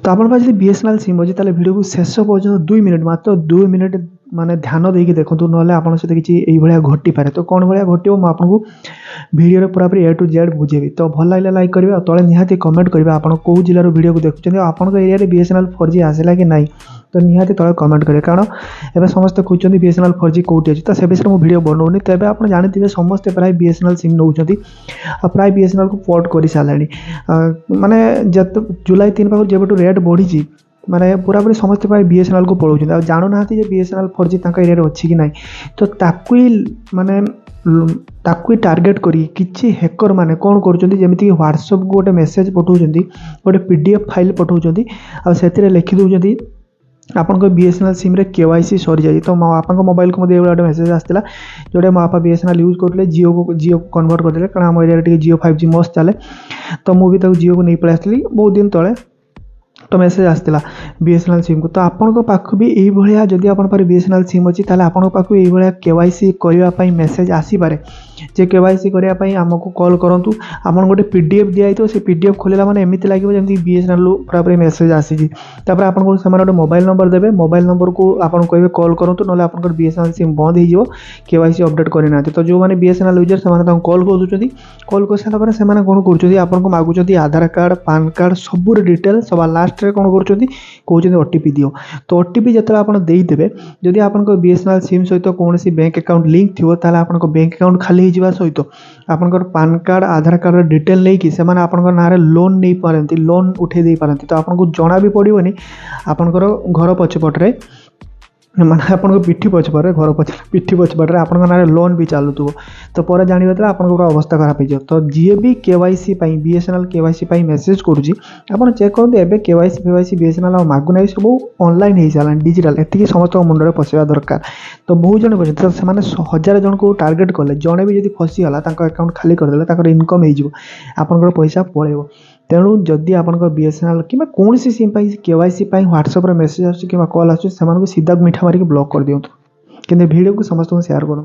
तो आपण जदि बीएसएनएल सिम अच्छी ताले वीडियो को शेष पर्यटन 2 मिनिट मात्र 2 मिनिट माने ध्यान देकी देखंतु नले आपन सहित किछि एई भलिया घटी पारे। तो कोन भलिया घटियो म आपनको वीडियो रे पूरा ए टू जेड बुझेबी। तो भल लागले लाइक करिवे, तळे निहाती कमेंट करिवे आपन को जिल्ला रो वीडियो को देखुछन, आपन को एरिया रे बीएसएनएल 4G आसेला कि नाही। तो निहाती तळे कमेंट करिवे, कारण एबे समस्त खोजछन्ती बीएसएनएल 4G कोठी अछि। तो से विषय मु वीडियो बनौनी। तो एबे आपन जानिथिबे समस्त प्राय बीएसएनएल सिम नउछन्ती आ प्राय बीएसएनएल को पोर्ट करि सालानी। माने जत जुलाई 3 पाखु जेबटु रेट बढ़ी माने पूरापूरी समस्त प्राय बीएसएनएल को पळौछन्ती। आ जानु नाहांती जे बीएसएनएल 4G तांका एरिया रे अछि कि नाही। तो ताकु माने ताकु टार्गेट करी किछि हैकर माने कोन करछन्ती, जेमिति कि व्हाट्सएप को गोटे मेसेज पठाउछन्ती, गोटे पीडीएफ फाइल पठाउछन्ती आ सेतिरे लिखि दउछन्ती आपन को बीएसएनएल सिम रे केवाईसी सरी जाई। तो मो आपन को मोबाइल को मते एवडा मेसेज आस्तिला, जोडे मो आपा बीएसएनएल यूज करले जियो को कन्वर्ट कर देले, कारण हम एरिया रे जियो 5G मस्त चले। तो मु भी ताको जियो को नै पळे आस्तिली बहुत दिन तळे। तो मेसेज आस्तिला बीएसएनएल सिम को। तो आपन को पाखु भी एई भलिया जदि आपन पर बीएसएनएल सिम अछि ताले आपन को पाखु एई भलिया केवाईसी करिवा पई मेसेज आसी पारे। जे केवाईसी करिया पई हमको कॉल करंतु, आपन गोटे पीडीएफ दियाई तो से पीडीएफ खोलेला माने एमिति लागिवो जेमति बीएसएनएल लो पूरा मेसेज आसी जी। तापर आपन को समान गोटे मोबाइल नंबर देबे, मोबाइल नंबर को आपन कहबे कॉल करंतु, नले आपन को बीएसएनएल सिम बंद हे जिवो, केवाईसी अपडेट करि नाते। तो जो माने बीएसएनएल यूजर समान तां कॉल कर दुचंती, कॉल कर साला पर समान कोन करचोदी आपन को मागुचोदी आधार कार्ड, पैन कार्ड सब डिटेल सब लास्ट रे कोन करचोदी कहउचोदी ओटीपी दियो। तो ओटीपी जतरा आपन देई देबे, जदि आपन को बीएसएनएल सिम सहित कोनोसी बैंक अकाउंट लिंक थिवो ताले आपन को बैंक अकाउंट खाली हिजवा सहित आपन को पैन कार्ड आधार कार्ड डिटेल नै कि समान आपन को नारे लोन नै पारंती, लोन उठे दे पारंती। तो आपन को जणा भी पड़िबोनी आपन को घर पछपट रे माने आपन को पिठी पछपट रे घर पिठी पछपट रे आपन को नारे लोन भी चालुतुबो। तो पर जानिबे त आपन को पूरा अवस्था खराब हे जो। तो जे भी केवाईसी पई बीएसएनएल केवाईसी पई मेसेज करूची आपन चेक करते एबे केवाईसी बीएसएनएल आ मागु नै, सब ऑनलाइन हे जाला डिजिटल। एतिकी समस्त मुंड रे पसेवा दरकार। तो बहुत जण बचे तो से माने 1000 जण को टार्गेट करले, जणे भी जदि फसी होला तांका अकाउंट खाली कर देले ताकर इनकम हे जिवो, आपन को पैसा पळेबो। तेणु जदि आपन को बीएसएनएल किबा कोनसी सिम पई केवाईसी पई व्हाट्सएप रे मेसेज आछी किबा कॉल आछी, सेमान को सीधा मीठा मारी के ब्लॉक कर दियंतु। किने वीडियो को समस्त को शेयर करो।